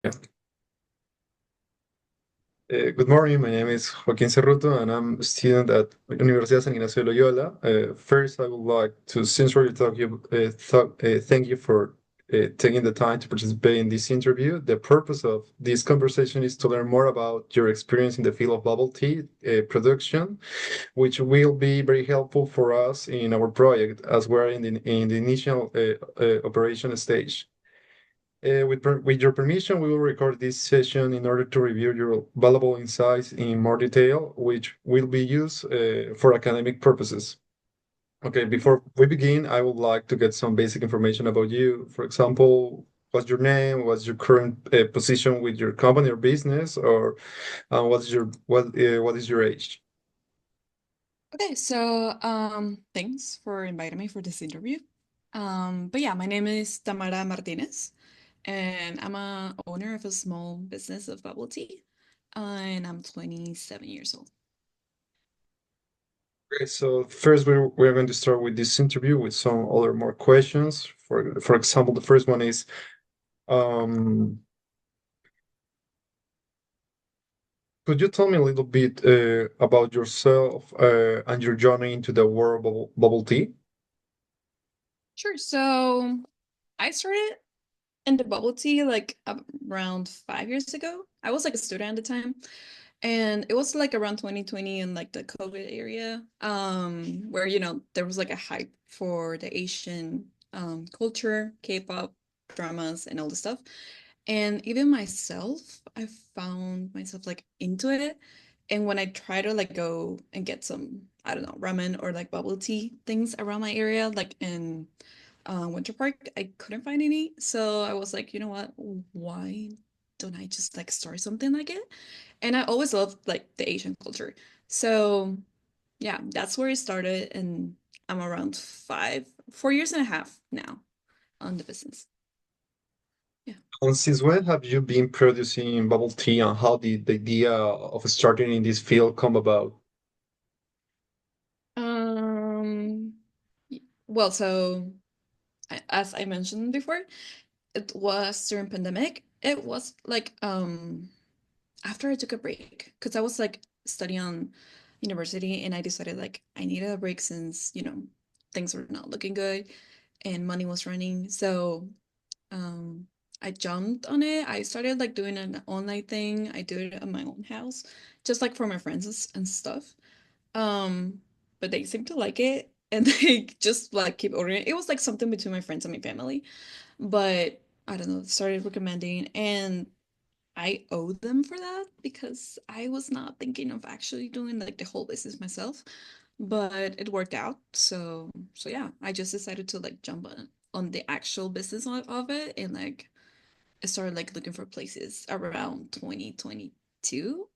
Yeah. Good morning. My name is Joaquin Cerruto, and I'm a student at Universidad San Ignacio de Loyola. First, I would like to sincerely thank you for taking the time to participate in this interview. The purpose of this conversation is to learn more about your experience in the field of bubble tea production, which will be very helpful for us in our project as we're in the initial operation stage. With your permission, we will record this session in order to review your valuable insights in more detail, which will be used for academic purposes. Okay, Okay. before we begin, I would like to get some basic information about you. For example, what's your name? What's your current position with your company or business? Or what is your age? Okay, so thanks for inviting me for this interview. But yeah, my name is Tamara Martinez, and I'm a owner of a small business of bubble tea, and I'm 27 years old. Okay, so first we're going to start with this interview with some other more questions. For example, the first one is um could you tell me a little bit about yourself and your journey into the world of bubble tea? Sure. So I started in the bubble tea like around 5 years ago. I was like a student at the time, and it was like around 2020 in like the COVID area, where there was like a hype for the Asian culture, K-pop, dramas, and all this stuff. And even myself, I found myself like into it. And when I try to like go and get some, I don't know, ramen or like bubble tea things around my area, like in Winter Park, I couldn't find any. So I was like, you know what? Why don't I just like start something like it? And I always loved like the Asian culture. So yeah, that's where it started. And I'm around 4 years and a half now on the business. Yeah. And since when have you been producing bubble tea, and how did the idea of starting in this field come about? Um, well, so as I mentioned before, it was during pandemic. It was like after I took a break because I was like studying on university and I decided like I needed a break since, things were not looking good and money was running. So um I jumped on it. I started like doing an online thing. I do it at my own house, just like for my friends and stuff. Um, but they seem to like it and they just like keep ordering it. It was like something between my friends and my family. But I don't know, started recommending and I owe them for that because I was not thinking of actually doing like the whole business myself, but it worked out. So yeah, I just decided to like jump on the actual business of it and like I started like looking for places around 2022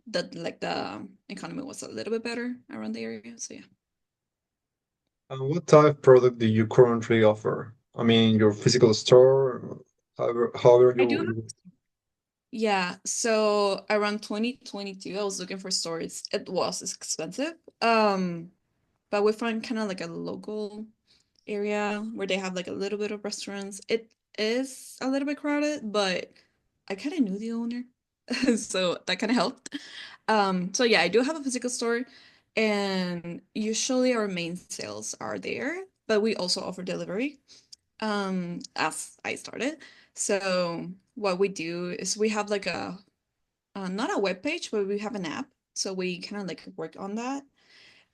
that like the economy was a little bit better around the area. So yeah. And what type of product do you currently offer? I mean, your physical store, however I do have. you. Yeah, so around 2022, I was looking for stores. It was expensive. But we found kind of like a local area where they have like a little bit of restaurants. It is a little bit crowded, but I kind of knew the owner, so that kind of helped. So yeah, I do have a physical store, and usually our main sales are there, but we also offer delivery as I started. So what we do is we have like a not a web page, but we have an app. So we kind of like work on that.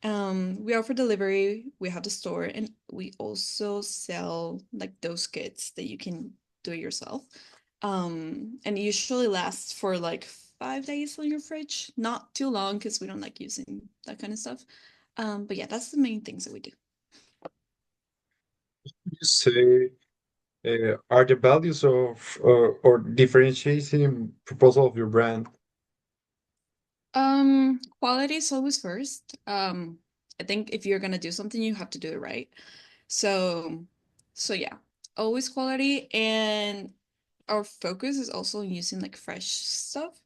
We offer delivery, we have the store, and we also sell like those kits that you can do it yourself. And it usually lasts for like 5 days on your fridge. Not too long because we don't like using that kind of stuff. But yeah, that's the main things that we do. You say are the values of or differentiating proposal of your brand? Quality is always first. I think if you're gonna do something, you have to do it right. So, so yeah, always quality, and our focus is also on using like fresh stuff.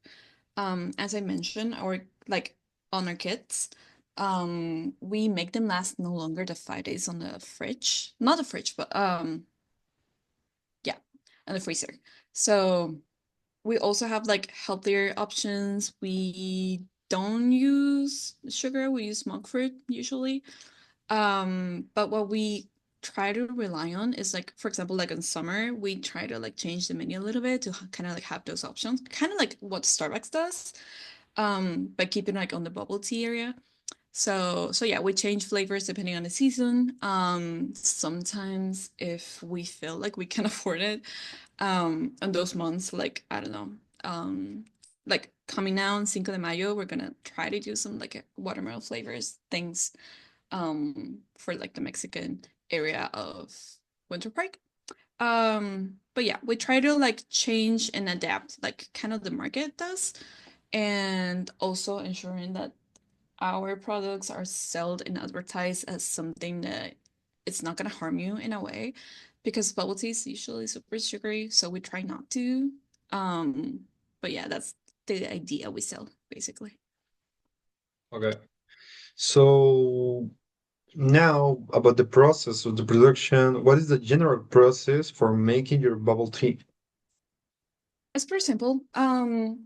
As I mentioned, our like on our kits, we make them last no longer than 5 days on the fridge. Not the fridge, but yeah, on the freezer. So. we also have like healthier options. We don't use sugar, we use monk fruit usually. But what we try to rely on is like, for example, like in summer, we try to like change the menu a little bit to kind of like have those options, kind of like what Starbucks does, but keeping like on the bubble tea area. So yeah, we change flavors depending on the season. Sometimes if we feel like we can afford it, and those months, like I don't know, like coming now on Cinco de Mayo, we're gonna try to do some like watermelon flavors things, for like the Mexican area of Winter Park. But yeah, we try to like change and adapt, like kind of the market does, and also ensuring that our products are sold and advertised as something that it's not gonna harm you in a way, because bubble tea is usually super sugary, so we try not to. Um, but yeah, that's the idea we sell basically. Okay. So now about the process of the production, what is the general process for making your bubble tea? It's pretty simple.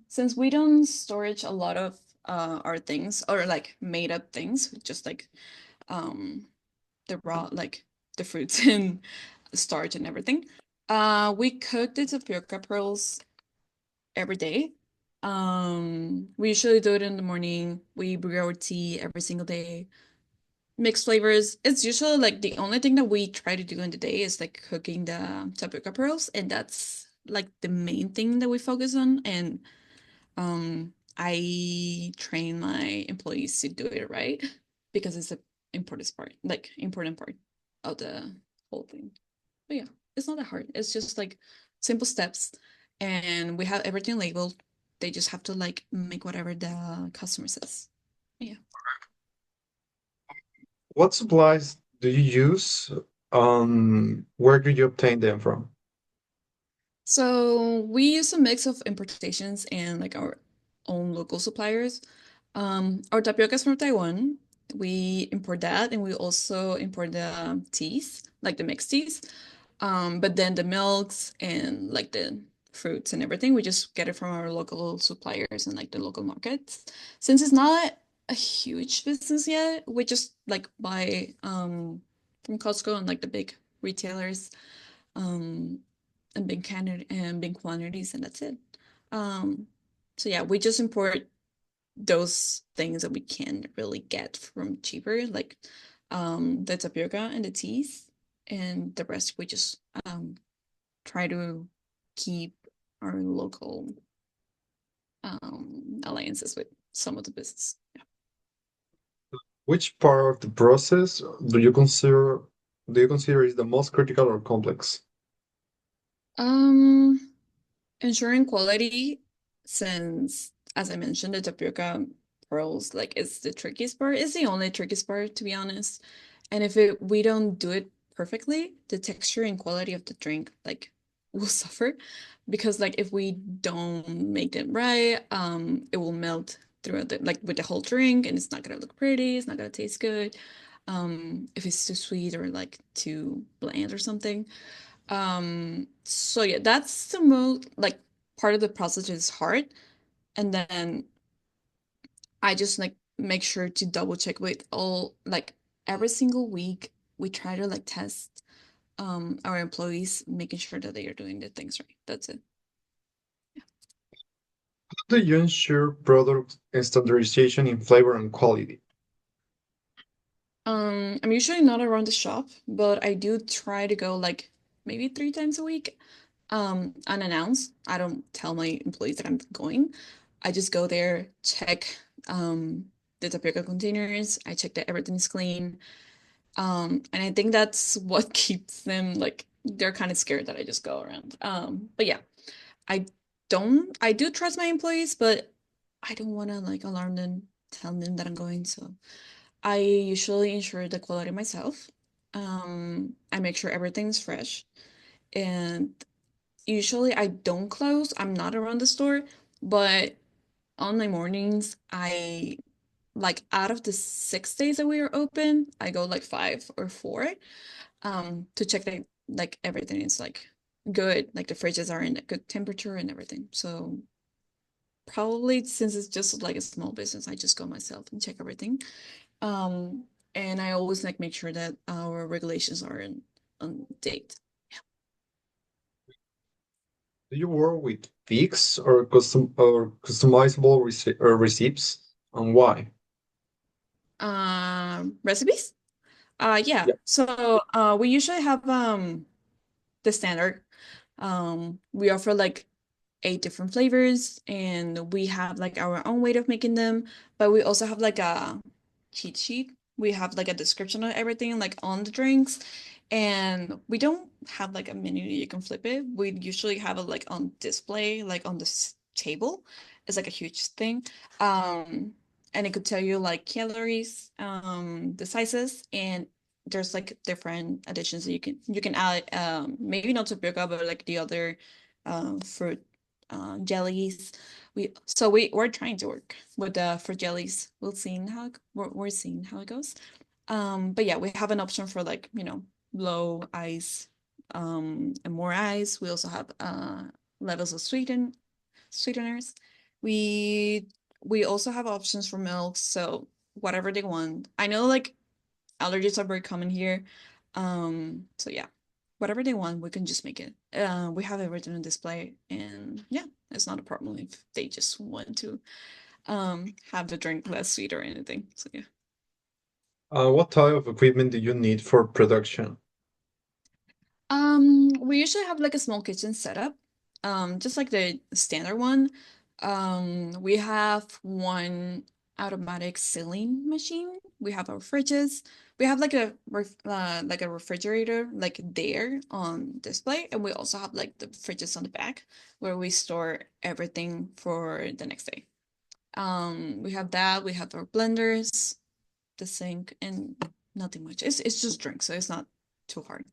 Since we don't storage a lot of our things or like made up things, just like um the raw like the fruits and starch and everything. We cook the tapioca pearls every day. We usually do it in the morning. We brew our tea every single day. Mixed flavors. It's usually like the only thing that we try to do in the day is like cooking the tapioca pearls, and that's like the main thing that we focus on. And I train my employees to do it right because it's a important part of the whole thing. But yeah, it's not that hard. It's just like simple steps, and we have everything labeled. They just have to like make whatever the customer says. Yeah. What supplies do you use? Where do you obtain them from? So we use a mix of importations and like our own local suppliers. Our tapioca is from Taiwan. We import that, and we also import the teas, like the mixed teas. But then the milks and like the fruits and everything, we just get it from our local suppliers and like the local markets. Since it's not a huge business yet, we just like buy from Costco and like the big retailers, um and big quantities, and that's it. Um so yeah, we just import those things that we can really get from cheaper, like the tapioca and the teas, and the rest we just try to keep our local alliances with some of the business. Yeah. Which part of the process do you consider is the most critical or complex? Um, Ensuring quality, since as I mentioned, the tapioca pearls like it's the trickiest part. It's the only trickiest part, to be honest. And if we don't do it perfectly, the texture and quality of the drink like will suffer, because like if we don't make it right, it will melt throughout the like with the whole drink, and it's not gonna look pretty. It's not gonna taste good. If it's too sweet or like too bland or something. So yeah, that's the most like part of the process is hard. And then I just like make sure to double check with all like every single week we try to like test our employees, making sure that they are doing the things right. That's it. How do you ensure product standardization in flavor and quality? I'm usually not around the shop, but I do try to go like maybe 3 times a week, unannounced. I don't tell my employees that I'm going. I just go there, check the tapioca containers. I check that everything's clean. And I think that's what keeps them like they're kind of scared that I just go around. But yeah, I I do trust my employees, but I don't want to like alarm them, tell them that I'm going. So I usually ensure the quality myself. I make sure everything's fresh, and usually I don't close. I'm not around the store, but on my mornings, I like out of the 6 days that we are open, I go like 5 or 4, to check that like everything is like good, like the fridges are in a good temperature and everything. So probably since it's just like a small business, I just go myself and check everything. Um, and I always like make sure that our regulations are in on date. Do you work with fixed or customizable receipts, and why? Recipes? Yeah. Yeah. So we usually have the standard. We offer like 8 different flavors, and we have like our own way of making them, but we also have like a cheat sheet. We have like a description of everything like on the drinks, and we don't have like a menu you can flip it. We usually have it like on display, like on this table. It's like a huge thing. Um, and it could tell you like calories, the sizes, and there's like different additions that you can add, maybe not tapioca, but like the other fruit jellies. We're trying to work with the fruit jellies. We're seeing how it goes. But yeah, we have an option for like, low ice, and more ice. We also have levels of sweeteners. We we also have options for milk, so whatever they want. I know like allergies are very common here. So yeah, whatever they want, we can just make it. We have everything on display, and yeah, it's not a problem if they just want to have the drink less sweet or anything. So yeah. What type of equipment do you need for production? We usually have like a small kitchen setup, just like the standard one. We have one automatic sealing machine. We have our fridges. We have like a refrigerator like there on display, and we also have like the fridges on the back where we store everything for the next day. We have that. We have our blenders, the sink, and nothing much. It's just drinks, so it's not too hard.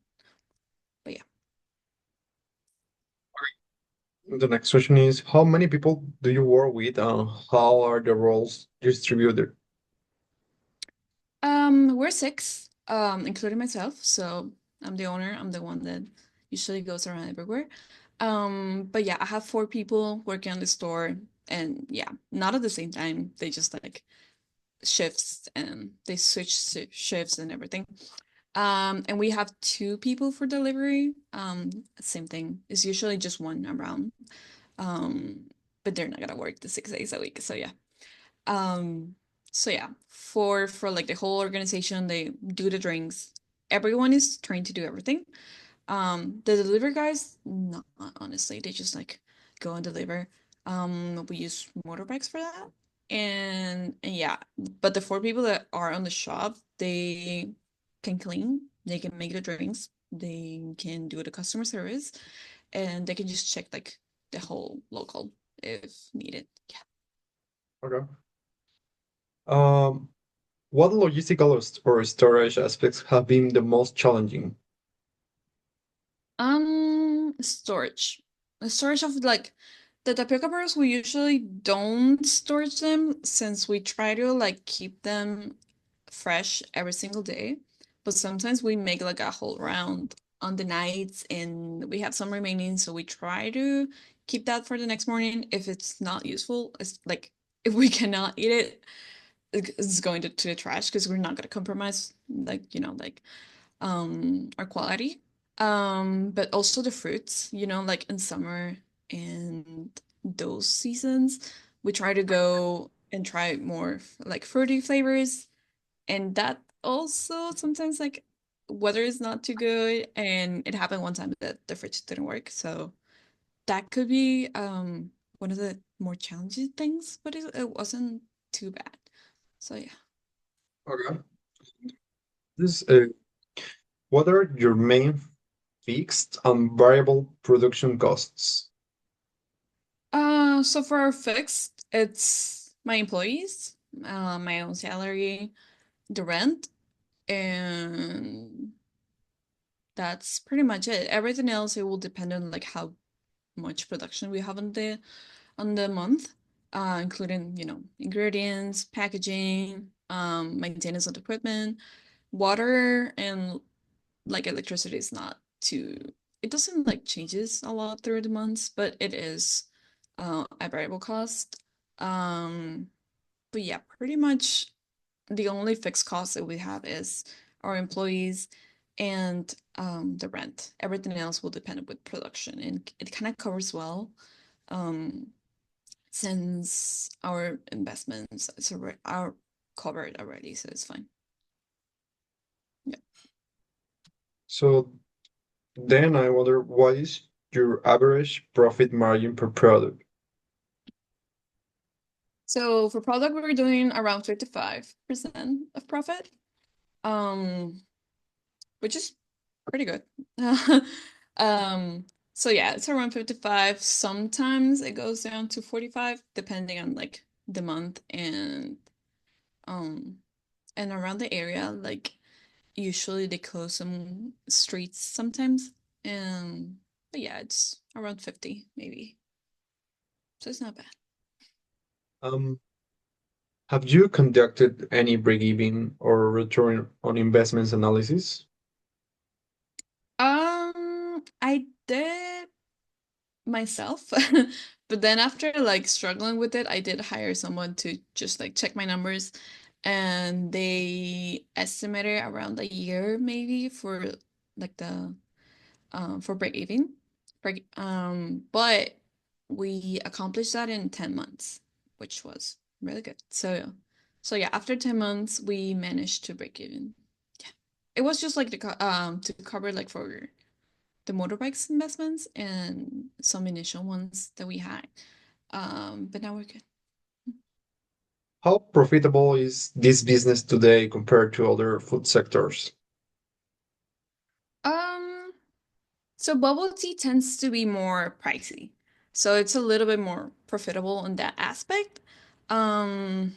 But yeah. The next question is, how many people do you work with, and how are the roles distributed? We're six, including myself. So I'm the owner. I'm the one that usually goes around everywhere. But yeah, I have 4 people working on the store, and yeah, not at the same time. They just like shifts and they switch shifts and everything. And we have 2 people for delivery. Same thing. It's usually just one around. Um, but they're not gonna work the 6 days a week. So yeah. Um, so yeah, for like the whole organization, they do the drinks. Everyone is trying to do everything. The delivery guys, not honestly, they just like go and deliver. We use motorbikes for that. And yeah, but the 4 people that are on the shop, they can clean, they can make the drinks, they can do the customer service, and they can just check like the whole local if needed. Yeah. Okay. Um, what logistical or storage aspects have been the most challenging? Storage. The storage of like the tapioca bars, we usually don't storage them since we try to like keep them fresh every single day. But sometimes we make like a whole round on the nights and we have some remaining, so we try to keep that for the next morning. If it's not useful, it's like if we cannot eat it, it's going to the trash because we're not gonna compromise like, like our quality. But also the fruits, like in summer and those seasons, we try to go and try more like fruity flavors. And that also sometimes like weather is not too good. And it happened one time that the fridge didn't work. So that could be one of the more challenging things, but it wasn't too bad. So yeah. Okay. This, what are your main fixed and variable production costs? So for our fixed, it's my employees, my own salary, the rent, and that's pretty much it. Everything else, it will depend on like how much production we have on the month, including, ingredients, packaging, maintenance of the equipment, water, and like electricity is not too. it doesn't like changes a lot through the months, but it is a variable cost. Um, but yeah, pretty much the only fixed cost that we have is our employees and the rent. Everything else will depend with production, and it kind of covers well um, since our investments are covered already, so it's fine. Yeah. So then I wonder, what is your average profit margin per product? So for product, we're doing around 55% of profit, um, which is pretty good. Um, so yeah, it's around 55. Sometimes it goes down to 45, depending on like the month um and around the area. Like usually they close some streets sometimes. But yeah, it's around 50 maybe. So it's not bad. Um, have you conducted any break-even or return on investments analysis? I did myself. But then after like struggling with it, I did hire someone to just like check my numbers, and they estimated around a year maybe for like the for break even. But we accomplished that in 10 months, which was really good. So yeah, after 10 months we managed to break even. Yeah. It was just like to cover like for the motorbikes investments and some initial ones that we had. But now we're good. How profitable is this business today compared to other food sectors? Um, so bubble tea tends to be more pricey. So it's a little bit more profitable in that aspect. Um,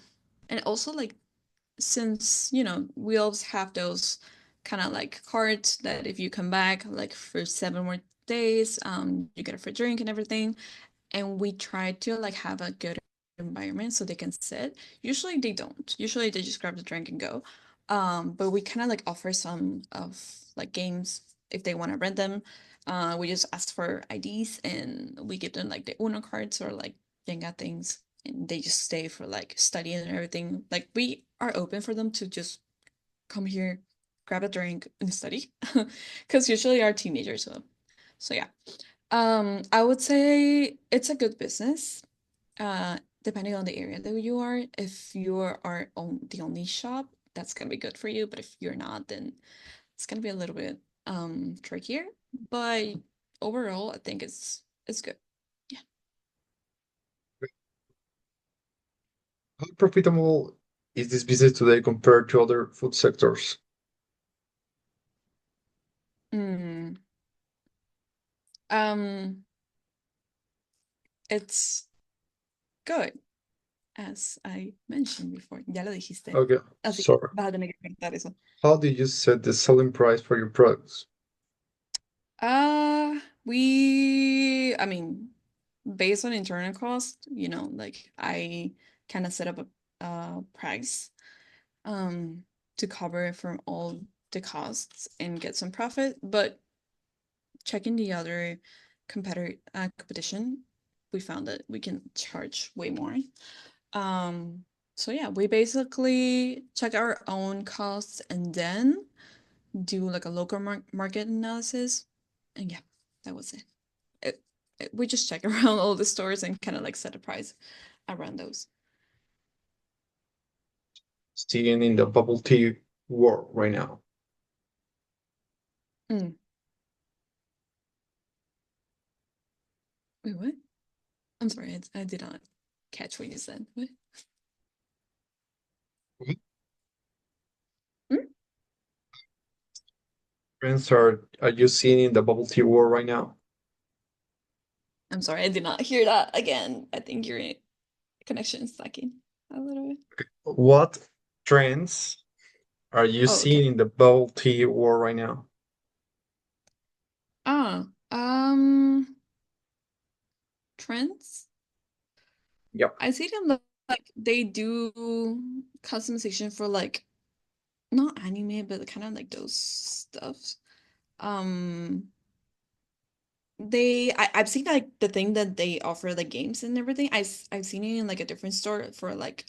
and also like since, we always have those kind of like cards that if you come back like for 7 more days, you get a free drink and everything. And we try to like have a good environment so they can sit. Usually they don't. Usually they just grab the drink and go. But we kind of like offer some of like games if they want to rent them. We just ask for IDs and we give them like the Uno cards or like Jenga things, and they just stay for like studying and everything. Like we are open for them to just come here, grab a drink and study, because usually are teenagers. So yeah. I would say it's a good business, depending on the area that you are. If you are the only shop, that's gonna be good for you. But if you're not, then it's gonna be a little bit trickier. But overall, I think it's good. Yeah. How profitable is this business today compared to other food sectors? Mm. Um, it's good, as I mentioned before. Ya lo dijiste. Okay, Así que sorry. vas a tener que cortar eso. How do you set the selling price for your products? I mean, based on internal cost, like I kind of set up a price um to cover from all the costs and get some profit, but checking the other competition, we found that we can charge way more. Um, so yeah, we basically check our own costs and then do like a local market analysis, and yeah, that was it. We just check around all the stores and kind of like set a price around those. Staying in the bubble tea war right now. Mm. Wait, what? I'm sorry, I did not catch what you said. What? What Mm? trends are you seeing in the bubble tea war right now? I'm sorry, I did not hear that again. I think your connection is lacking a little bit. What trends are you Oh, okay. seeing in the bubble tea war right now? Ah, trends. Yep. I see them like they do customization for like not anime, but kind of like those stuffs. Um, I've seen like the thing that they offer like games and everything. I've seen it in like a different store for like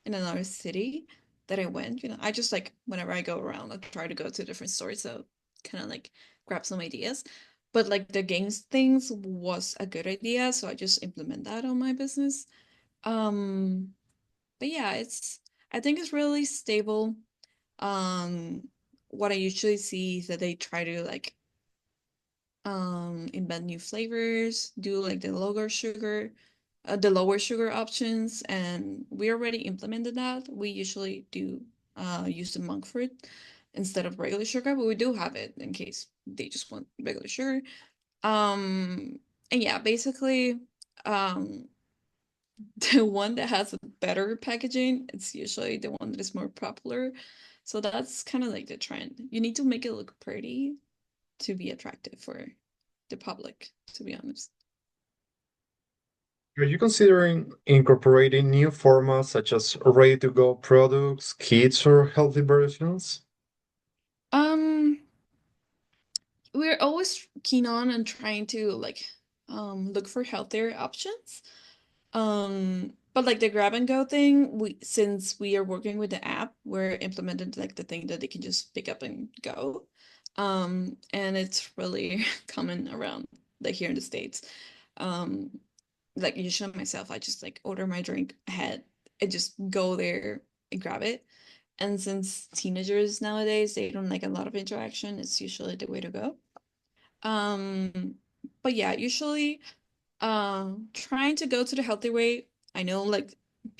in another city that I went. I just like whenever I go around, I try to go to different stores, so kind of like grab some ideas. But like the games things was a good idea, so I just implement that on my business. Um, but yeah, I think it's really stable. What I usually see is that they try to like invent new flavors, do like the lower sugar options, and we already implemented that. We usually do use the monk fruit instead of regular sugar, but we do have it in case they just want regular sugar. Um, and yeah, basically, um, the one that has a better packaging, it's usually the one that is more popular. So that's kind of like the trend. You need to make it look pretty to be attractive for the public, to be honest. Are you considering incorporating new formats such as ready-to-go products, kits, or healthy versions? Um, we're always keen on and trying to like look for healthier options. But like the grab and go thing, we since we are working with the app, we're implemented like the thing that they can just pick up and go. And it's really common around like here in the States. Um, like usually myself, I just like order my drink ahead and just go there and grab it. And since teenagers nowadays, they don't like a lot of interaction, it's usually the way to go. Um, but yeah, usually trying to go to the healthy way. I know like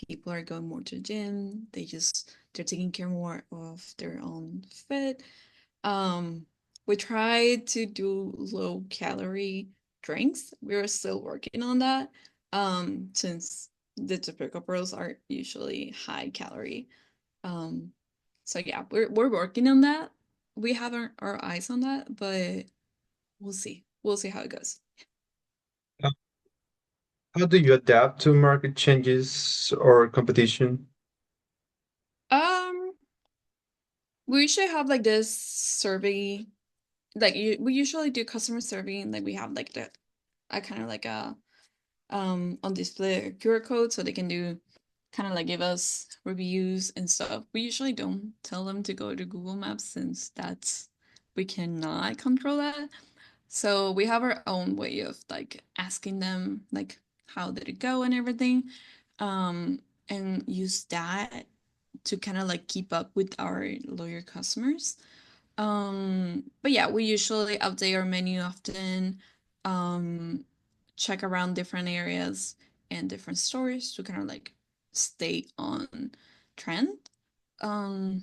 people are going more to the gym, they're taking care more of their own fit. Um, we try to do low calorie drinks. We're still working on that. Since the typical pearls are usually high calorie. Um, so yeah, we're working on that. We have our eyes on that, but we'll see. We'll see how it goes. Uh, How do you adapt to market changes or competition? Um, we usually have like this survey, we usually do customer surveying, like we have like the I kind of like a on display a QR code so they can do kind of like give us reviews and stuff. We usually don't tell them to go to Google Maps since that's we cannot control that. So we have our own way of like asking them like how did it go and everything. Um and use that to kind of like keep up with our loyal customers. But yeah, we usually update our menu often, um, check around different areas and different stores to kind of like stay on trend. Um,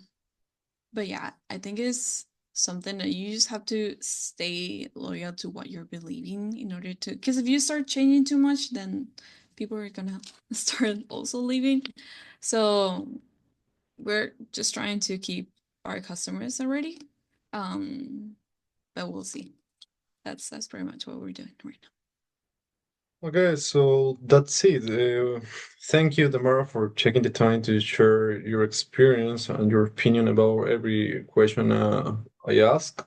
but yeah, I think it's something that you just have to stay loyal to what you're believing in order to, because if you start changing too much, then people are gonna start also leaving. So we're just trying to keep our customers already. Um, but we'll see. That's pretty much what we're doing right now. Okay, so that's it. Thank you, Tamara, for taking the time to share your experience and your opinion about every question I ask.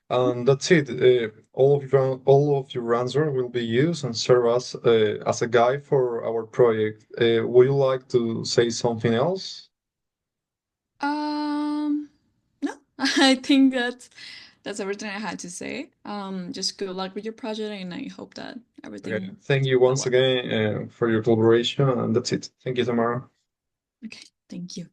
And that's it. All of your answer will be used and serve as a guide for our project. Would you like to say something else? No, I think that's everything I had to say. Just good luck with your project, and I hope that Okay, everything thank you will once work. again for your collaboration, and that's it. Thank you, Tamara. Okay, thank you.